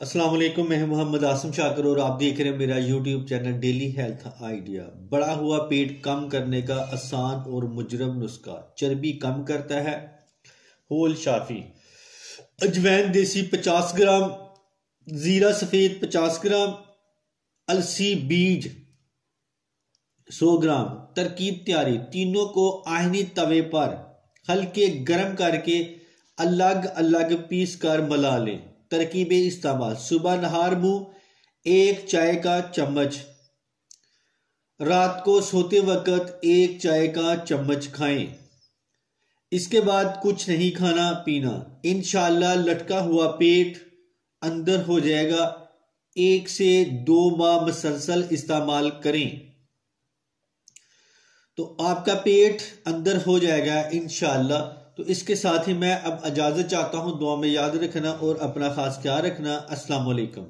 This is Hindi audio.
अस्सलाम वालेकुम। मैं मोहम्मद आसिम शाकर और आप देख रहे हैं मेरा YouTube channel daily health idea. बड़ा हुआ पेट कम करने का आसान और मुजरब नुस्खा। चर्बी कम करता है। होल शाफी, अजवैन देसी 50 ग्राम, जीरा सफेद 50 ग्राम, अलसी बीज 100 ग्राम। तरकीब तैयारी: तीनों को आहनी तवे पर हल्के गर्म करके अलग अलग पीस कर मिला लें। तरकीबें इस्तेमाल: सुबह नहार मुंह 1 चाय का चम्मच, रात को सोते वक्त 1 चाय का चम्मच खाएं। इसके बाद कुछ नहीं खाना पीना। इंशाल्लाह लटका हुआ पेट अंदर हो जाएगा। 1 से 2 माह मुसलसल इस्तेमाल करें तो आपका पेट अंदर हो जाएगा इंशाल्लाह। तो इसके साथ ही मैं अब इजाजत चाहता हूं। दुआ में याद रखना और अपना खास ख्याल रखना। अस्सलाम वालेकुम।